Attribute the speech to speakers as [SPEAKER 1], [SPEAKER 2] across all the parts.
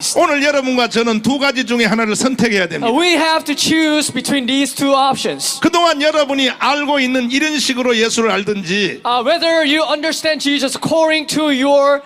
[SPEAKER 1] Christ.
[SPEAKER 2] 오늘 여러분과 저는 두 가지 중에 하나를 선택해야 됩니다.
[SPEAKER 1] We have to choose between these two options.
[SPEAKER 2] 그동안 여러분이 알고 있는 이런 식으로 예수를 알든지
[SPEAKER 1] Whether you understand Jesus according to your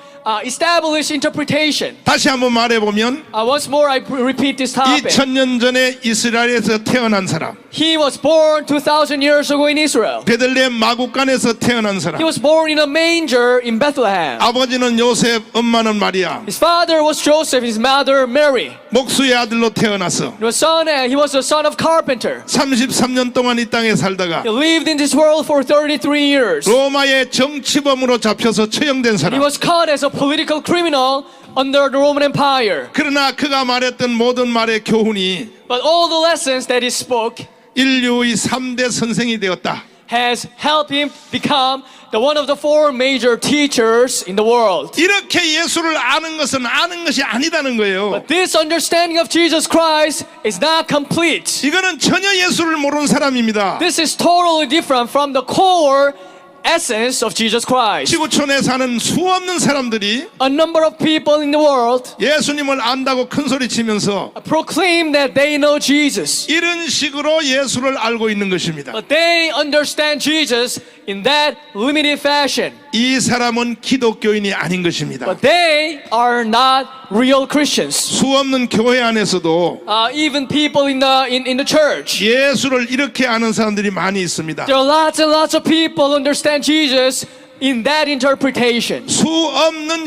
[SPEAKER 1] established interpretation.
[SPEAKER 2] 다시 한번 말해보면
[SPEAKER 1] Once more, I repeat this topic.
[SPEAKER 2] 2000년 전에 이스라엘에서 태어난 사람,
[SPEAKER 1] He was born 2,000 years ago in Israel.
[SPEAKER 2] 베들레헴 마구간에서 태어난 사람,
[SPEAKER 1] He was born in a manger in Bethlehem.
[SPEAKER 2] 아버지는 요셉, 엄마는 마리아,
[SPEAKER 1] His father was Joseph, his mother Mary.
[SPEAKER 2] 목수의 아들로 태어나서
[SPEAKER 1] He was the son of carpenter.
[SPEAKER 2] 33년 동안 이 땅에 살다가
[SPEAKER 1] He lived in this world for 33 years.
[SPEAKER 2] 로마의 정치범으로 잡혀서 처형된
[SPEAKER 1] He
[SPEAKER 2] 사람.
[SPEAKER 1] was caught as a political criminal under the Roman Empire.
[SPEAKER 2] 그러나 그가 말했던 모든 말의 교훈이
[SPEAKER 1] But all the lessons that he spoke
[SPEAKER 2] 인류의 3대 선생이 되었다.
[SPEAKER 1] has helped him become one of the four major teachers in the world.
[SPEAKER 2] 이렇게 예수를 아는 것은 아는 것이 아니다는 거예요.
[SPEAKER 1] But this understanding of Jesus Christ is not complete.
[SPEAKER 2] 이거는 전혀 예수를 모르는 사람입니다.
[SPEAKER 1] This is totally different from the core essence of Jesus Christ.
[SPEAKER 2] 지구촌에 사는 수없는 사람들이
[SPEAKER 1] A number of people in the world
[SPEAKER 2] 예수님을 안다고 큰소리 치면서
[SPEAKER 1] proclaim that they know Jesus.
[SPEAKER 2] 이런 식으로 예수를 알고 있는 것입니다.
[SPEAKER 1] But they understand Jesus in that limited fashion.
[SPEAKER 2] 이 사람은 기독교인이 아닌 것입니다.
[SPEAKER 1] But they are not real Christians.
[SPEAKER 2] 수없는 교회 안에서도
[SPEAKER 1] Even people in the church.
[SPEAKER 2] 예수를 이렇게 아는 사람들이 많이 있습니다.
[SPEAKER 1] There are lots and lots of people understand Jesus in that interpretation.
[SPEAKER 2] 수없는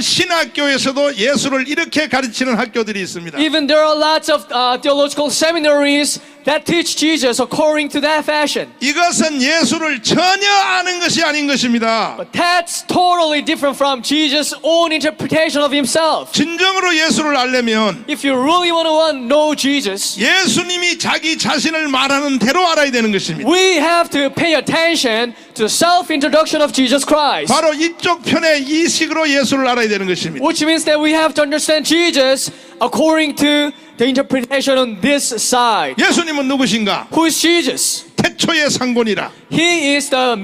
[SPEAKER 2] 신학교에서도 예수를 이렇게 가르치는 학교들이 있습니다.
[SPEAKER 1] Even there are lots of theological seminaries that teach Jesus according to that fashion.
[SPEAKER 2] 이것은 예수를 전혀 아는 것이 아닌 것입니다.
[SPEAKER 1] But that's totally different from Jesus' own interpretation of himself.
[SPEAKER 2] 진정으로 예수를 알려면
[SPEAKER 1] If you really want to know Jesus,
[SPEAKER 2] 예수님이 자기 자신을 말하는 대로 알아야 되는 것입니다.
[SPEAKER 1] we have to pay attention to the self-introduction of Jesus Christ.
[SPEAKER 2] 바로 이쪽 편에 이 식으로 예수를 알아야 되는 것입니다.
[SPEAKER 1] Which means that we have to understand Jesus according to the interpretation on this side.
[SPEAKER 2] 예수님은 누구신가?
[SPEAKER 1] Who is Jesus?
[SPEAKER 2] 태초의 상본이라.
[SPEAKER 1] He is the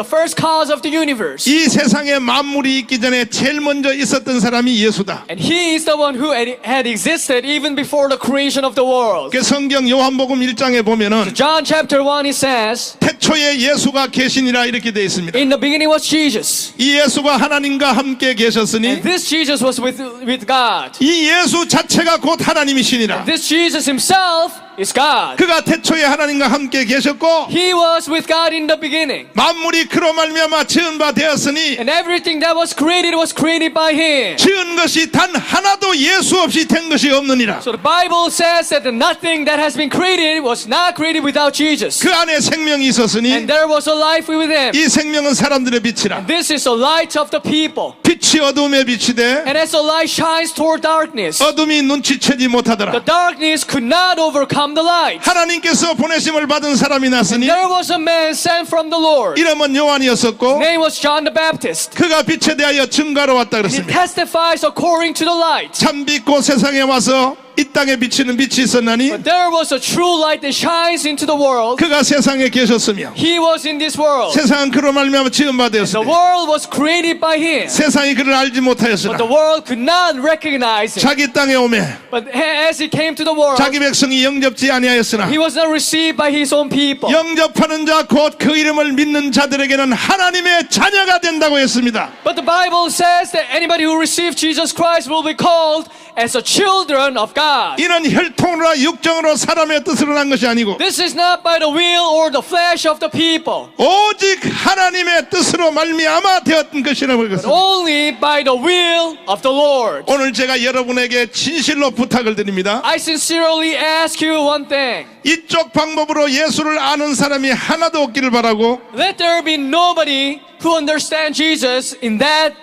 [SPEAKER 1] first cause of the universe.
[SPEAKER 2] 이 세상에 만물이 있기 전에 제일 먼저 있었던 사람이 예수다.
[SPEAKER 1] And he is the one who had existed even before the creation of the world.
[SPEAKER 2] 그 성경 요한복음 1장에 보면은
[SPEAKER 1] John chapter 1 it says,
[SPEAKER 2] 태초에 예수가 계시니라 이렇게 되어 있습니다.
[SPEAKER 1] in the beginning was Jesus.
[SPEAKER 2] 이 예수가 하나님과 함께 계셨으니
[SPEAKER 1] And this Jesus was with God.
[SPEAKER 2] 이 예수 자체가 곧 하나님이시니라.
[SPEAKER 1] This Jesus himself is God.
[SPEAKER 2] 그가 태초에 하나님과 함께 계셨고
[SPEAKER 1] He was with God in the beginning.
[SPEAKER 2] 만물이 그로 말미암아 지은 바 되었으니
[SPEAKER 1] And everything that was created by him.
[SPEAKER 2] 지은 것이 단 하나도 예수 없이 된 것이 없느니라.
[SPEAKER 1] So the Bible says that nothing that has been created was not created without Jesus.
[SPEAKER 2] 그 안에 생명이 있었으니
[SPEAKER 1] And there was a life with him.
[SPEAKER 2] 이 생명은 사람들의 빛이라.
[SPEAKER 1] This is the light of the people.
[SPEAKER 2] 빛이 어둠에 빛이 돼
[SPEAKER 1] And as the light shines toward darkness,
[SPEAKER 2] 어둠이 눈치채지 못하더라.
[SPEAKER 1] the darkness could not overcome the light.
[SPEAKER 2] 하나님께서 보내심을 받은 사람이 났으니
[SPEAKER 1] There was a man sent from the Lord.
[SPEAKER 2] 이름은 요한이었었고
[SPEAKER 1] His name was John the Baptist.
[SPEAKER 2] 그가 빛에 대하여 증가로 왔다
[SPEAKER 1] And he
[SPEAKER 2] 그랬습니다.
[SPEAKER 1] testifies according to the light.
[SPEAKER 2] 참 빛고 세상에 와서 이 땅에 비치는 빛이 있었나니
[SPEAKER 1] But there was a true light that shines into the world.
[SPEAKER 2] 그가 세상에 계셨으며
[SPEAKER 1] He was in this world.
[SPEAKER 2] 세상은 그로 말미암아 지은 바
[SPEAKER 1] The
[SPEAKER 2] 되었으니
[SPEAKER 1] world was created by him.
[SPEAKER 2] 세상이 그를 알지
[SPEAKER 1] But
[SPEAKER 2] 못하였으나
[SPEAKER 1] the world could not recognize him.
[SPEAKER 2] 자기 땅에 오매
[SPEAKER 1] But as he came to the world,
[SPEAKER 2] 자기 백성이 영접지 아니하였으나
[SPEAKER 1] he was not received by his own people.
[SPEAKER 2] 영접하는 자 곧 그 이름을 믿는 자들에게는 하나님의 자녀가 된다고 했습니다.
[SPEAKER 1] But the Bible says that anybody who receives Jesus Christ will be called as the children of God.
[SPEAKER 2] 이는 혈통으로 육정으로 사람의 뜻으로 난 것이 아니고
[SPEAKER 1] This is not by the will or the flesh of the people,
[SPEAKER 2] 오직 하나님의 뜻으로 말미암아 되었던 것이라고
[SPEAKER 1] but
[SPEAKER 2] 그랬습니다.
[SPEAKER 1] only by the will of the Lord.
[SPEAKER 2] 오늘 제가 여러분에게 진실로 부탁을 드립니다.
[SPEAKER 1] I sincerely ask you one thing.
[SPEAKER 2] 이쪽 방법으로 예수를 아는 사람이 하나도 없기를 바라고
[SPEAKER 1] Let there be nobody who understands Jesus in that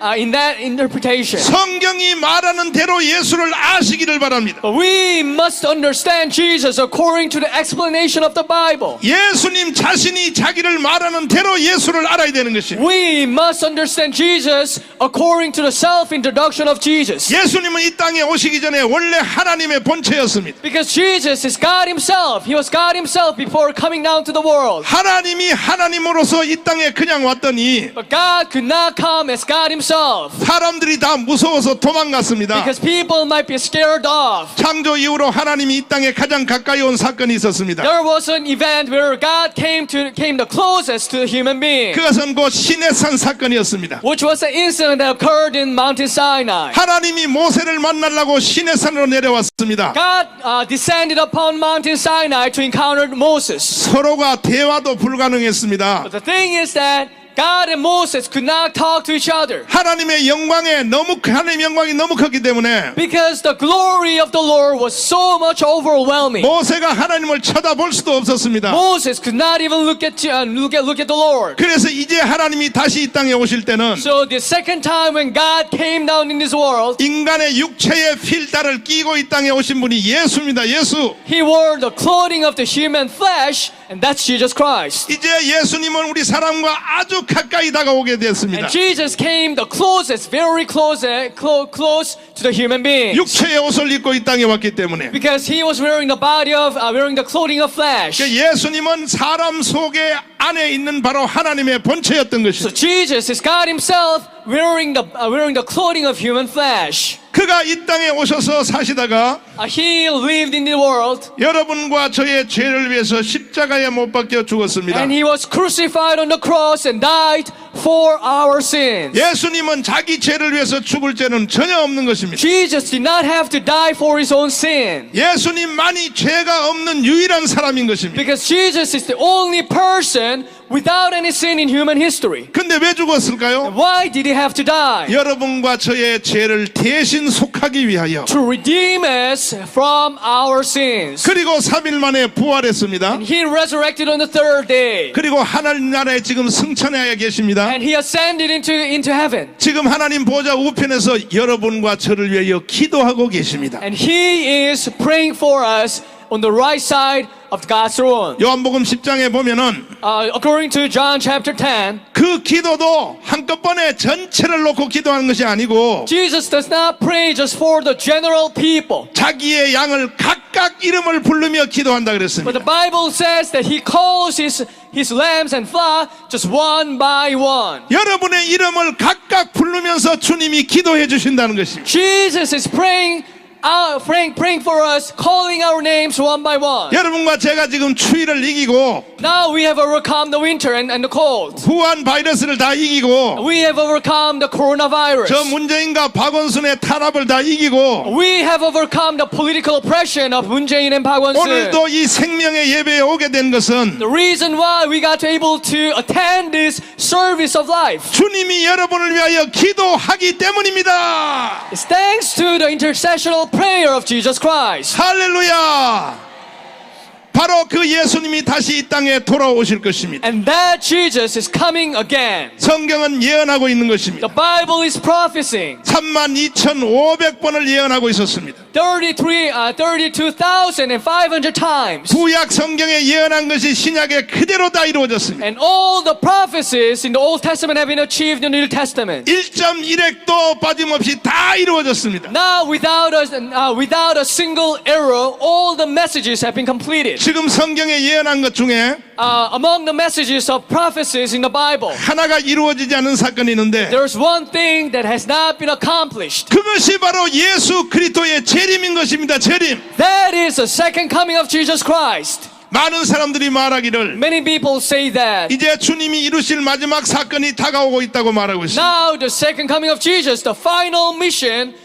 [SPEAKER 1] interpretation.
[SPEAKER 2] 성경이 말하는 대로 예수를 아시기를 바랍니다.
[SPEAKER 1] But we must understand Jesus according to the explanation of the Bible.
[SPEAKER 2] 예수님 자신이 자기를 말하는 대로 예수를 알아야 되는 것입니다.
[SPEAKER 1] We must understand Jesus according to the self-introduction of Jesus.
[SPEAKER 2] 예수님은 이 땅에 오시기 전에 원래 하나님의 본체였습니다.
[SPEAKER 1] Because Jesus is God himself. He was God himself before coming down to the world.
[SPEAKER 2] 하나님이 하나님으로서 이 땅에 그냥 왔더니
[SPEAKER 1] But God could not come as God himself
[SPEAKER 2] 사람들이 다 무서워서 도망갔습니다.
[SPEAKER 1] because people might be scared off.
[SPEAKER 2] 창조 이후로 하나님이 이 땅에 가장 가까이 온 사건이 있었습니다.
[SPEAKER 1] There was an event where God came the closest to the human being,
[SPEAKER 2] 그것은 곧 시내산 사건이었습니다.
[SPEAKER 1] which was an incident that occurred in Mountain Sinai.
[SPEAKER 2] 하나님이 모세를 만나려고 시내산으로 내려왔습니다.
[SPEAKER 1] God descended upon Mountain Sinai to encounter Moses.
[SPEAKER 2] 서로가 대화도 불가능했습니다.
[SPEAKER 1] But the thing is that God and Moses could not talk to each other
[SPEAKER 2] 하나님의 영광이 너무 컸기 때문에
[SPEAKER 1] because the glory of the Lord was so much overwhelming.
[SPEAKER 2] 모세가 하나님을 쳐다볼 수도 없었습니다.
[SPEAKER 1] Moses could not even look at the Lord.
[SPEAKER 2] 그래서 이제 하나님이 다시 이 땅에 오실 때는
[SPEAKER 1] So the second time when God came down in this world,
[SPEAKER 2] 인간의 육체의 필다를 끼고 이 땅에 오신 분이 예수입니다. 예수.
[SPEAKER 1] he wore the clothing of the human flesh, and that's Jesus Christ.
[SPEAKER 2] 이제 예수님은 우리 사람과 아주 가까이 다가오게 됐습니다.
[SPEAKER 1] And Jesus came the closest, very close to the human being.
[SPEAKER 2] 육체의 옷을 입고 이 땅에 왔기 때문에
[SPEAKER 1] Because he was wearing the clothing of flesh.
[SPEAKER 2] 예수님은 사람 속에 안에 있는 바로 하나님의 본체였던
[SPEAKER 1] So
[SPEAKER 2] 것이죠.
[SPEAKER 1] Jesus is God himself wearing the clothing of human flesh.
[SPEAKER 2] 그가 이 땅에 오셔서 사시다가
[SPEAKER 1] He lived in the world
[SPEAKER 2] 여러분과 저의 죄를 위해서 십자가에 못 박혀 죽었습니다.
[SPEAKER 1] and he was crucified on the cross and died for our sins.
[SPEAKER 2] 예수님은 자기 죄를 위해서 죽을 죄는 전혀 없는 것입니다.
[SPEAKER 1] Jesus did not have to die for his own sin
[SPEAKER 2] 예수님만이 죄가 없는 유일한 사람인 것입니다.
[SPEAKER 1] because Jesus is the only person without any sin in human history.
[SPEAKER 2] 근데 왜 죽었을까요?
[SPEAKER 1] Why did he have to die?
[SPEAKER 2] 여러분과 저의 죄를 대신 속하기 위하여.
[SPEAKER 1] To redeem us from our sins.
[SPEAKER 2] 그리고 3일 만에 부활했습니다.
[SPEAKER 1] And he resurrected on the third day.
[SPEAKER 2] 그리고 하나님 나라에 지금 승천해 계십니다.
[SPEAKER 1] And he ascended into heaven.
[SPEAKER 2] 지금 하나님 보좌 우편에서 여러분과 저를 위하여 기도하고 계십니다.
[SPEAKER 1] And he is praying for us on the right side of God's throne.
[SPEAKER 2] 요한복음 10장에 보면은
[SPEAKER 1] According to John chapter 10,
[SPEAKER 2] 그 기도도 한꺼번에 전체를 놓고 기도하는 것이 아니고
[SPEAKER 1] Jesus does not pray just for the general people.
[SPEAKER 2] 자기의 양을 각각 이름을 부르며 기도한다
[SPEAKER 1] But
[SPEAKER 2] 그랬습니다.
[SPEAKER 1] the Bible says that he calls his lambs and flock just one by one.
[SPEAKER 2] 여러분의 이름을 각각 부르면서 주님이 기도해 주신다는 것입니다.
[SPEAKER 1] Jesus is praying for us, calling our names one by one.
[SPEAKER 2] 여러분과 제가 지금 추위를 이기고
[SPEAKER 1] Now we have overcome the winter and the cold.
[SPEAKER 2] 후한 바이러스를 다 이기고
[SPEAKER 1] We have overcome the coronavirus.
[SPEAKER 2] 저 문재인과 박원순의 탄압을 다 이기고
[SPEAKER 1] We have overcome the political oppression of Moon Jae-in and Park Won-soo.
[SPEAKER 2] 오늘도 이 생명의 예배에 오게 된 것은
[SPEAKER 1] The reason why we got able to attend this service of life
[SPEAKER 2] 주님이 여러분을 위하여 기도하기 때문입니다.
[SPEAKER 1] is thanks to the intercessional prayer of Jesus Christ.
[SPEAKER 2] 할렐루야. 바로 그 예수님이 다시 이 땅에 돌아오실 것입니다.
[SPEAKER 1] And that Jesus is coming again.
[SPEAKER 2] 성경은 예언하고 있는 것입니다.
[SPEAKER 1] The Bible is prophesying.
[SPEAKER 2] 32,500번을 예언하고 있었습니다.
[SPEAKER 1] 32,500 times.
[SPEAKER 2] 구약 성경에 예언한 것이 신약에 그대로 다 이루어졌습니다.
[SPEAKER 1] And all the prophecies in the Old Testament have been achieved in the New Testament.
[SPEAKER 2] 1.1획도 빠짐없이 다 이루어졌습니다.
[SPEAKER 1] Now, without a single error, all the messages have been completed.
[SPEAKER 2] 지금 성경에 예언한 것 중에
[SPEAKER 1] Among the messages of prophecies in the Bible,
[SPEAKER 2] 하나가 이루어지지 않은 사건이 있는데
[SPEAKER 1] there's one thing that has not been accomplished.
[SPEAKER 2] 그것이 바로 예수 그리스도의 재림인 것입니다. 재림.
[SPEAKER 1] That is the second coming of Jesus Christ.
[SPEAKER 2] 많은 사람들이 말하기를
[SPEAKER 1] Many people say that
[SPEAKER 2] 이제 주님이 이루실 마지막 사건이 다가오고 있다고 말하고 있습니다.
[SPEAKER 1] now the second coming of Jesus, the final mission,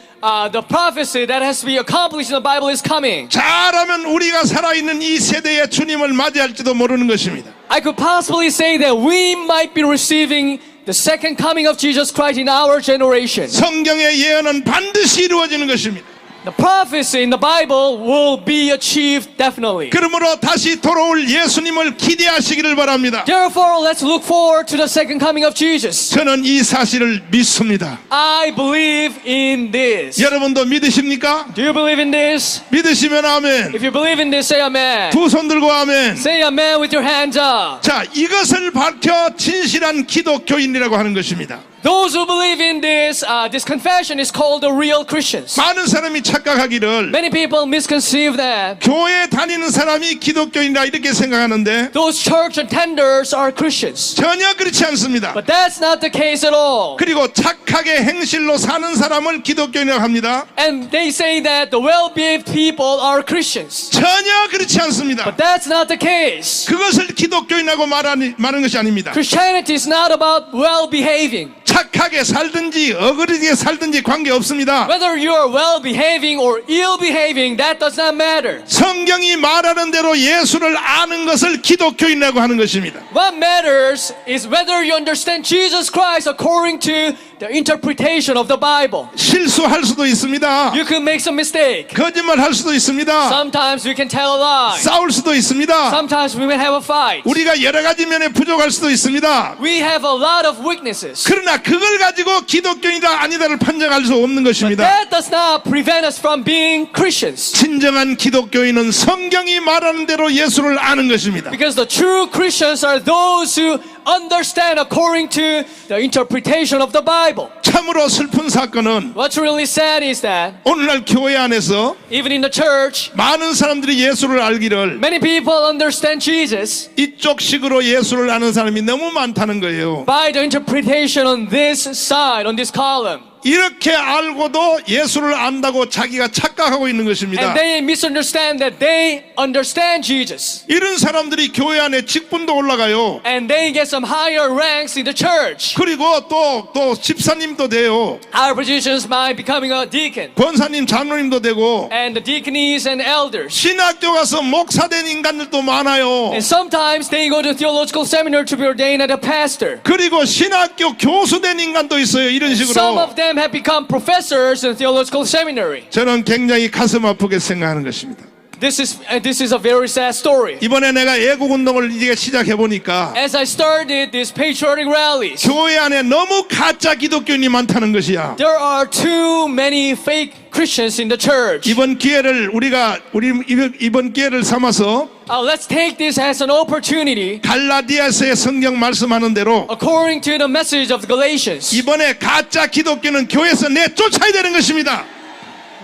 [SPEAKER 1] the prophecy that has to be accomplished in the Bible is coming.
[SPEAKER 2] 잘하면 우리가 살아있는 이 세대에 주님을 맞이할지도 모르는 것입니다.
[SPEAKER 1] I could possibly say that we might be receiving the second coming of Jesus Christ in our generation.
[SPEAKER 2] 성경의 예언은 반드시 이루어지는 것입니다.
[SPEAKER 1] The prophecy in the Bible will be achieved definitely.
[SPEAKER 2] 그러므로 다시 돌아올 예수님을 기대하시기를 바랍니다.
[SPEAKER 1] Therefore, let's look forward to the second coming of Jesus.
[SPEAKER 2] 저는 이 사실을 믿습니다.
[SPEAKER 1] I believe in this.
[SPEAKER 2] 여러분도 믿으십니까?
[SPEAKER 1] Do you believe in this?
[SPEAKER 2] 믿으시면 아멘.
[SPEAKER 1] If you believe in this, say amen.
[SPEAKER 2] 두 손 들고 아멘.
[SPEAKER 1] Say amen with your hands up.
[SPEAKER 2] 자, 이것을 밝혀 진실한 기독교인이라고 하는 것입니다.
[SPEAKER 1] Those who believe in this confession is called the real Christians.
[SPEAKER 2] 많은 사람이 착각하기를
[SPEAKER 1] Many people misconceive that
[SPEAKER 2] 교회 다니는 사람이 기독교인이라 이렇게 생각하는데
[SPEAKER 1] those church attenders are Christians.
[SPEAKER 2] 전혀 그렇지 않습니다.
[SPEAKER 1] But that's not the case at all.
[SPEAKER 2] 그리고 착하게 행실로 사는 사람을 기독교인이라고 합니다.
[SPEAKER 1] And they say that the well-behaved people are Christians.
[SPEAKER 2] 전혀 그렇지 않습니다.
[SPEAKER 1] But that's not the case.
[SPEAKER 2] 그것을 기독교인이라고 말하는 것이 아닙니다.
[SPEAKER 1] Christianity is not about well-behaving.
[SPEAKER 2] 착하게 살든지 어그러지게 살든지 관계없습니다.
[SPEAKER 1] Whether you are well-behaving or ill-behaving, that does not matter.
[SPEAKER 2] 성경이 말하는 대로 예수를 아는 것을 기독교인이라고 하는 것입니다.
[SPEAKER 1] What matters is whether you understand Jesus Christ according to the interpretation of the Bible.
[SPEAKER 2] 실수할 수도 있습니다.
[SPEAKER 1] You can make some mistake.
[SPEAKER 2] 거짓말할 수도 있습니다.
[SPEAKER 1] Sometimes we can tell a lie.
[SPEAKER 2] 싸울 수도 있습니다.
[SPEAKER 1] Sometimes we may have a fight.
[SPEAKER 2] 우리가 여러 가지 면에 부족할 수도 있습니다.
[SPEAKER 1] We have a lot of weaknesses.
[SPEAKER 2] 그러나 그걸 가지고 기독교인이다 아니다를 판정할 수 없는
[SPEAKER 1] But
[SPEAKER 2] 것입니다.
[SPEAKER 1] that does not prevent us from being Christians.
[SPEAKER 2] 진정한 기독교인은 성경이 말하는 대로 예수를 아는 것입니다.
[SPEAKER 1] Because the true Christians are those who understand according to the interpretation of the Bible.
[SPEAKER 2] 참으로 슬픈 사건은
[SPEAKER 1] What's really sad is that
[SPEAKER 2] 오늘날 교회 안에서
[SPEAKER 1] even in the church,
[SPEAKER 2] 많은 사람들이 예수를 알기를
[SPEAKER 1] many people understand Jesus
[SPEAKER 2] 이쪽 식으로 예수를 아는 사람이 너무 많다는 거예요.
[SPEAKER 1] by the interpretation on this side, on this column.
[SPEAKER 2] 이렇게 알고도 예수를 안다고 자기가 착각하고 있는 것입니다.
[SPEAKER 1] And they misunderstand that they understand Jesus.
[SPEAKER 2] 이런 사람들이 교회 안에 직분도 올라가요.
[SPEAKER 1] And they get some higher ranks in the church.
[SPEAKER 2] 그리고 또 집사님도 돼요.
[SPEAKER 1] Higher positions by becoming a deacon.
[SPEAKER 2] 권사님, 장로님도 되고
[SPEAKER 1] And the deacons and elders.
[SPEAKER 2] 신학교 가서 목사된 인간들도 많아요.
[SPEAKER 1] And sometimes they go to theological seminar to be ordained as a pastor.
[SPEAKER 2] 그리고 신학교 교수된 인간도 있어요. 이런
[SPEAKER 1] Some
[SPEAKER 2] 식으로.
[SPEAKER 1] of them have become professors in theological seminary.
[SPEAKER 2] 저는 굉장히 가슴 아프게 생각하는 것입니다.
[SPEAKER 1] This is a very sad story.
[SPEAKER 2] 이번에 내가 애국 운동을 이제 시작해 보니까
[SPEAKER 1] As I started these patriotic rallies,
[SPEAKER 2] 교회 안에 너무 가짜 기독교인이 많다는 것이야.
[SPEAKER 1] there are too many fake Christians in the church.
[SPEAKER 2] 이번 기회를 이번 기회를 삼아서
[SPEAKER 1] Let's take this as an opportunity,
[SPEAKER 2] 갈라디아서의 성경 말씀하는 대로
[SPEAKER 1] according to the message of the Galatians.
[SPEAKER 2] 이번에 가짜 기독교는 교회에서 내쫓아야 되는 것입니다.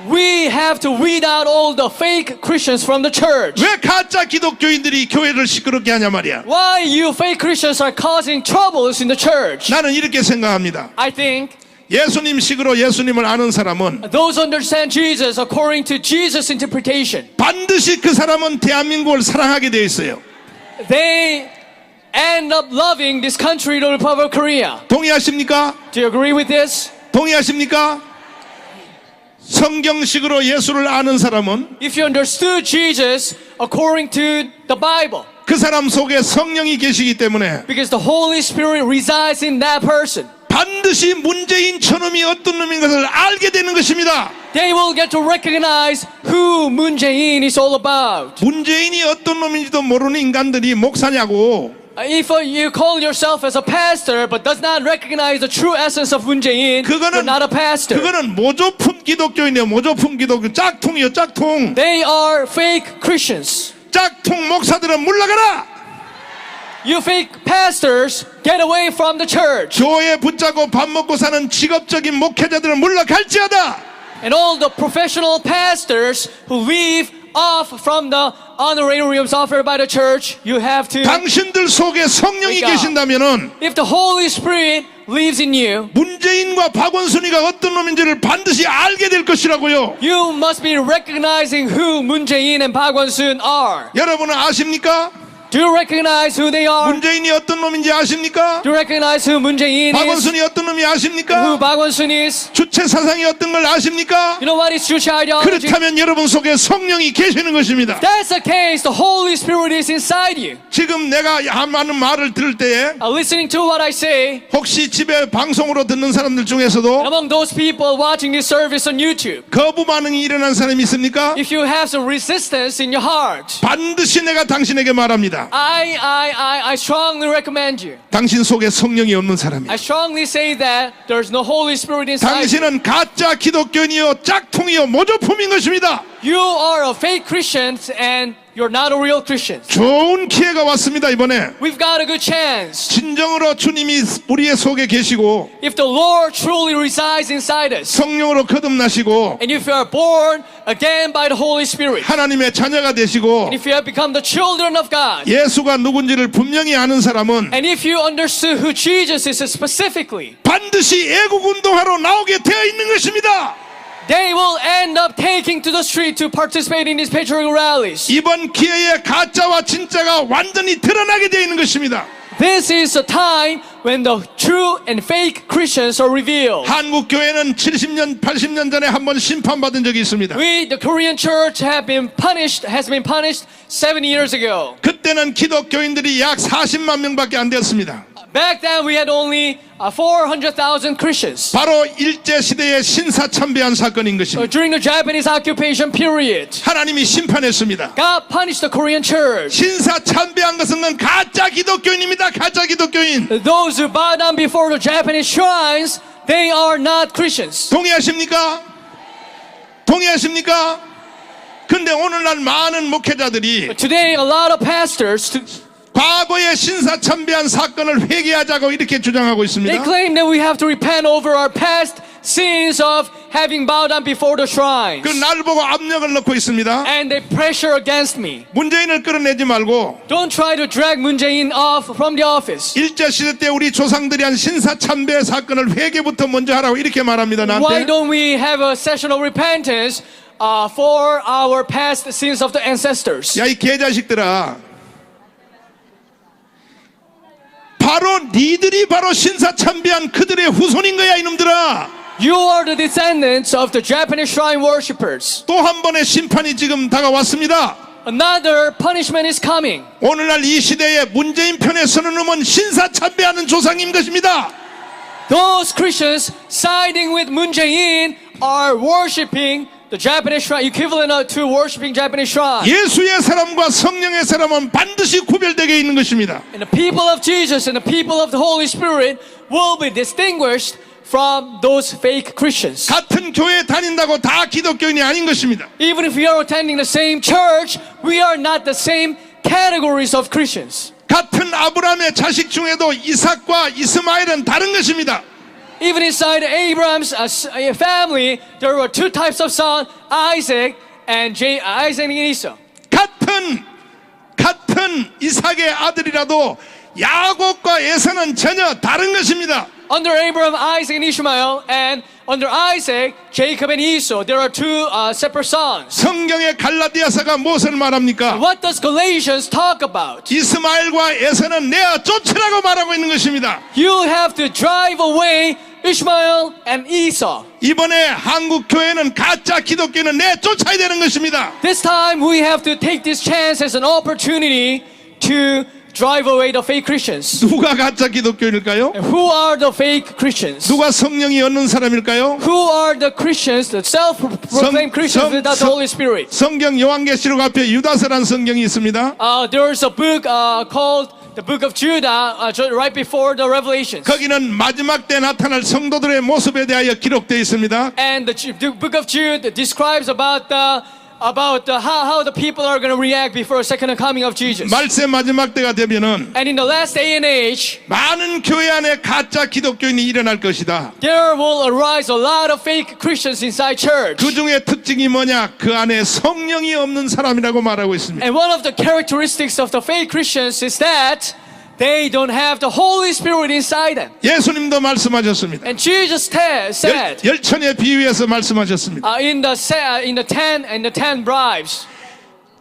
[SPEAKER 1] We have to weed out all the fake Christians from the church.
[SPEAKER 2] 왜 가짜 기독교인들이 교회를 시끄럽게 하냐 말이야.
[SPEAKER 1] Why you fake Christians are causing troubles in the church?
[SPEAKER 2] 나는 이렇게 생각합니다.
[SPEAKER 1] I think
[SPEAKER 2] 예수님식으로 예수님을 아는 사람은
[SPEAKER 1] those who understand Jesus according to Jesus' interpretation,
[SPEAKER 2] 반드시 그 사람은 대한민국을 사랑하게 되어 있어요.
[SPEAKER 1] they end up loving this country, the Republic of Korea.
[SPEAKER 2] 동의하십니까?
[SPEAKER 1] Do you agree with this?
[SPEAKER 2] 동의하십니까? 성경식으로 예수를 아는 사람은
[SPEAKER 1] If you understood Jesus according to the Bible,
[SPEAKER 2] 그 사람 속에 성령이 계시기 때문에
[SPEAKER 1] because the Holy Spirit resides in that person,
[SPEAKER 2] 반드시 문재인 저놈이 어떤 놈인 것을 알게 되는 것입니다.
[SPEAKER 1] they will get to recognize who Moon Jae-in is all about.
[SPEAKER 2] 문재인이 어떤 놈인지도 모르는 인간들이 목사냐고.
[SPEAKER 1] If you call yourself as a pastor but does not recognize the true essence of Moon Jae-in, you're not a pastor.
[SPEAKER 2] 그거는 모조품 기독교인이에요. 모조품 기독교. 짝퉁이요, 짝퉁.
[SPEAKER 1] They are fake Christians.
[SPEAKER 2] 짝퉁 목사들은 물러가라.
[SPEAKER 1] You fake pastors, get away from the church.
[SPEAKER 2] 교회 붙잡고 밥 먹고 사는 직업적인 목회자들은 물러갈지어다.
[SPEAKER 1] And all the professional pastors who leave off from the honorariums offered by the church, you have to.
[SPEAKER 2] 당신들 속에 성령이
[SPEAKER 1] Wake up.
[SPEAKER 2] 계신다면은
[SPEAKER 1] If the Holy Spirit lives in you,
[SPEAKER 2] 문재인과 박원순이가 어떤 놈인지를 반드시 알게 될 것이라고요.
[SPEAKER 1] you must be recognizing who Moon Jae-in and Park Won-soon are.
[SPEAKER 2] 여러분은 아십니까?
[SPEAKER 1] Do you recognize who they are?
[SPEAKER 2] 문재인이 어떤 놈인지 아십니까?
[SPEAKER 1] Do you recognize who Moon Jae-in is?
[SPEAKER 2] 박원순이 어떤 놈이
[SPEAKER 1] Who
[SPEAKER 2] 아십니까?
[SPEAKER 1] Park Won-soon is?
[SPEAKER 2] 주체 사상이 어떤 걸 아십니까?
[SPEAKER 1] You know what is Juche ideology?
[SPEAKER 2] 그렇다면 여러분 속에 성령이 계시는 것입니다.
[SPEAKER 1] That's the case. The Holy Spirit is inside you.
[SPEAKER 2] 지금 내가 하는 말을 들을 때에
[SPEAKER 1] Listening to what I say,
[SPEAKER 2] 혹시 집에 방송으로 듣는 사람들 중에서도
[SPEAKER 1] among those people watching this service on YouTube,
[SPEAKER 2] 거부 반응이 일어난 사람이 있습니까?
[SPEAKER 1] if you have some resistance in your heart,
[SPEAKER 2] 반드시 내가 당신에게 말합니다.
[SPEAKER 1] I strongly recommend you.
[SPEAKER 2] 당신 속에 성령이 없는 사람이에요.
[SPEAKER 1] I strongly say that there's no Holy Spirit inside you.
[SPEAKER 2] 당신은 가짜 기독교인이요 짝퉁이요 모조품인 것입니다.
[SPEAKER 1] You are a fake Christian and you're not a real Christian.
[SPEAKER 2] 좋은 기회가 왔습니다. 이번에
[SPEAKER 1] We've got a good chance.
[SPEAKER 2] 진정으로 주님이 우리의 속에 계시고
[SPEAKER 1] If the Lord truly resides inside us,
[SPEAKER 2] 성령으로 거듭나시고
[SPEAKER 1] and if you are born again by the Holy Spirit,
[SPEAKER 2] 하나님의 자녀가 되시고
[SPEAKER 1] and if you have become the children of God,
[SPEAKER 2] 예수가 누군지를 분명히 아는 사람은
[SPEAKER 1] and if you understood who Jesus is specifically,
[SPEAKER 2] 반드시 애국 운동하러 나오게 되어 있는 것입니다.
[SPEAKER 1] they will end up taking to the street to participate in these patriotic rallies.
[SPEAKER 2] 이번 기회에 가짜와 진짜가 완전히 드러나게 되어 있는 것입니다.
[SPEAKER 1] This is a time when the true and fake Christians are revealed.
[SPEAKER 2] 한국 교회는 70년, 80년 전에 한 번 심판받은 적이 있습니다.
[SPEAKER 1] We, the Korean church, has been punished 70 years ago.
[SPEAKER 2] 그때는 기독교인들이 약 40만 명밖에 안 되었습니다.
[SPEAKER 1] Back then, we had only 400,000 Christians.
[SPEAKER 2] 바로 일제시대의 신사참배한 사건인 것입니다.
[SPEAKER 1] During the Japanese occupation period,
[SPEAKER 2] 하나님이 심판했습니다.
[SPEAKER 1] God punished the Korean church.
[SPEAKER 2] 신사참배한 것은 가짜 기독교인입니다. 가짜 기독교인.
[SPEAKER 1] Those who bow down before the Japanese shrines, they are not Christians.
[SPEAKER 2] 동의하십니까? 동의하십니까? 근데 오늘날 많은 목회자들이
[SPEAKER 1] Today, a lot of pastors,
[SPEAKER 2] 과거의 신사참배한 사건을 회개하자고 이렇게 주장하고
[SPEAKER 1] they
[SPEAKER 2] 있습니다.
[SPEAKER 1] claim that we have to repent over our past sins of having bowed down before the shrines.
[SPEAKER 2] 그 날 보고 압력을 넣고 있습니다.
[SPEAKER 1] And they pressure against me.
[SPEAKER 2] 문재인을 끌어내지 말고
[SPEAKER 1] Don't try to drag Moon Jae-in off from the office.
[SPEAKER 2] 일제시대 때 우리 조상들이 한 신사참배 사건을 회개부터 먼저 하라고 이렇게 말합니다.
[SPEAKER 1] Why
[SPEAKER 2] 나한테.
[SPEAKER 1] don't we have a session of repentance for our past sins of the ancestors?
[SPEAKER 2] 야, 이 개자식들아. 바로 니들이 바로 신사참배한 그들의 후손인 거야, 이놈들아.
[SPEAKER 1] You are the descendants of the Japanese shrine worshippers.
[SPEAKER 2] 또 한 번의 심판이 지금 다가왔습니다.
[SPEAKER 1] Another punishment is coming.
[SPEAKER 2] 오늘날 이 시대에 문재인 편에 서는 놈은 신사참배하는 조상인 것입니다.
[SPEAKER 1] Those Christians siding with Moon Jae-in are worshiping the Japanese shrine, equivalent to worshiping Japanese shrine.
[SPEAKER 2] 예수의 사람과 성령의 사람은 반드시 구별되게 있는 것입니다.
[SPEAKER 1] And the people of Jesus and the people of the Holy Spirit will be distinguished from those fake Christians.
[SPEAKER 2] 같은 교회에 다닌다고 다 기독교인이 아닌 것입니다.
[SPEAKER 1] Even if we are attending the same church, we are not the same categories of Christians.
[SPEAKER 2] 같은 아브라함의 자식 중에도 이삭과 이스마엘은 다른 것입니다.
[SPEAKER 1] Even inside Abraham's family, there were two types of sons, Isaac and Esau.
[SPEAKER 2] 같은 이삭의 아들이라도 야곱과 에서는 전혀 다른 것입니다.
[SPEAKER 1] Under Abraham, Isaac, and Ishmael, and under Isaac, Jacob and Esau, there are two separate sons.
[SPEAKER 2] 성경의 갈라디아서가 무엇을 말합니까?
[SPEAKER 1] What does Galatians talk about?
[SPEAKER 2] 이스마엘과 에서는 내어 쫓으라고 말하고 있는 것입니다.
[SPEAKER 1] You have to drive away Ishmael and Esau.
[SPEAKER 2] 이번에 한국 교회는 가짜 기독교는 내쫓아야 되는 것입니다.
[SPEAKER 1] This time we have to take this chance as an opportunity to drive away the fake Christians.
[SPEAKER 2] 누가 가짜 기독교인일까요?
[SPEAKER 1] And who are the fake Christians?
[SPEAKER 2] 누가 성령이 없는 사람일까요?
[SPEAKER 1] Who are the Christians, the self-proclaimed Christians without the Holy Spirit?
[SPEAKER 2] 성경 요한계시록 앞에 유다서란 성경이 있습니다.
[SPEAKER 1] There's a book called the Book of Judah right before the Revelations.
[SPEAKER 2] 거기는 마지막 때 나타날 성도들의 모습에 대하여 기록되어 있습니다.
[SPEAKER 1] And the Book of Jude describes about how the people are going to react before the second coming of Jesus.
[SPEAKER 2] 말세 마지막 때가 되면은
[SPEAKER 1] And in the last day and age,
[SPEAKER 2] 많은 교회 안에 가짜 기독교인이 일어날 것이다.
[SPEAKER 1] there will arise a lot of fake Christians inside church.
[SPEAKER 2] 그 중에 특징이 뭐냐? 그 안에 성령이 없는 사람이라고 말하고 있습니다.
[SPEAKER 1] And one of the characteristics of the fake Christians is that they don't have the Holy Spirit inside them.
[SPEAKER 2] 예수님도 말씀하셨습니다.
[SPEAKER 1] And Jesus said
[SPEAKER 2] 열천의 비유에서 말씀하셨습니다.
[SPEAKER 1] in the ten bribes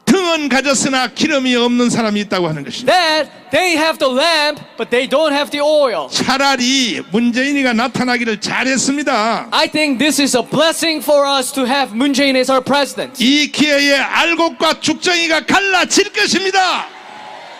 [SPEAKER 2] 등은 가졌으나 기름이 없는 사람이 있다고 하는 것입니다.
[SPEAKER 1] that they have the lamp but they don't have the oil.
[SPEAKER 2] 차라리 문재인이가 나타나기를 잘했습니다.
[SPEAKER 1] I think this is a blessing for us to have Moon Jae-in as our president.
[SPEAKER 2] 이 기회에 알곡과 죽정이가 갈라질 것입니다.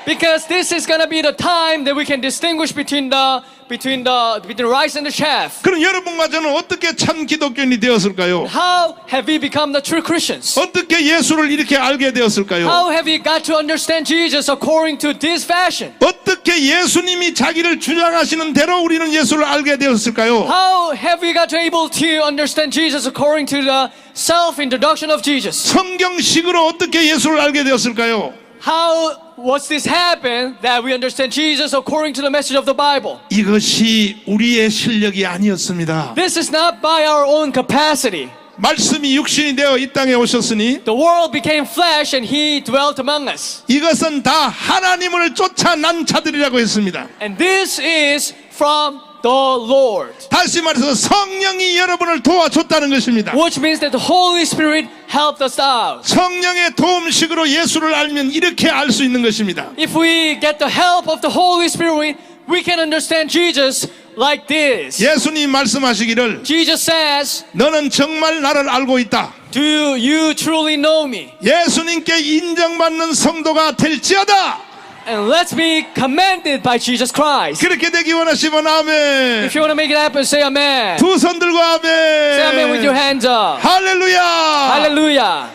[SPEAKER 1] Because this is going to be the time that we can distinguish between the between the rice and the chaff.
[SPEAKER 2] 그럼 여러분과 저는 어떻게 참 기독교인이 되었을까요?
[SPEAKER 1] How have we become the true Christians?
[SPEAKER 2] 어떻게 예수를 이렇게 알게 되었을까요?
[SPEAKER 1] How have we got to understand Jesus according to this fashion?
[SPEAKER 2] 어떻게 예수님이 자기를 주장하시는 대로 우리는 예수를 알게 되었을까요?
[SPEAKER 1] How have we got to able to understand Jesus according to the self-introduction of Jesus?
[SPEAKER 2] 성경식으로 어떻게 예수를 알게 되었을까요?
[SPEAKER 1] How was this happen that we understand Jesus according to the message of the Bible?
[SPEAKER 2] 이것이 우리의 실력이 아니었습니다.
[SPEAKER 1] This is not by our own capacity.
[SPEAKER 2] 말씀이 육신이 되어 이 땅에 오셨으니
[SPEAKER 1] The world became flesh and He dwelt among us.
[SPEAKER 2] 이것은 다 하나님을 쫓아난 자들이라고 했습니다.
[SPEAKER 1] And this is from the Lord.
[SPEAKER 2] 다시 말해서 성령이 여러분을 도와줬다는 것입니다.
[SPEAKER 1] Which means that the Holy Spirit helped us out.
[SPEAKER 2] 성령의 도움식으로 예수를 알면 이렇게 알 수 있는 것입니다.
[SPEAKER 1] If we get the help of the Holy Spirit, we can understand Jesus like this.
[SPEAKER 2] 예수님 말씀하시기를
[SPEAKER 1] Jesus says,
[SPEAKER 2] 너는 정말 나를 알고 있다.
[SPEAKER 1] do you truly know me?
[SPEAKER 2] 예수님께 인정받는 성도가 될지어다.
[SPEAKER 1] And let's be commended by Jesus Christ.
[SPEAKER 2] 그렇게 되기 원하시면 아멘.
[SPEAKER 1] If you want to make it happen, say amen.
[SPEAKER 2] 두 손 들고 아멘.
[SPEAKER 1] Say amen with your hands up.
[SPEAKER 2] 할렐루야.
[SPEAKER 1] Hallelujah.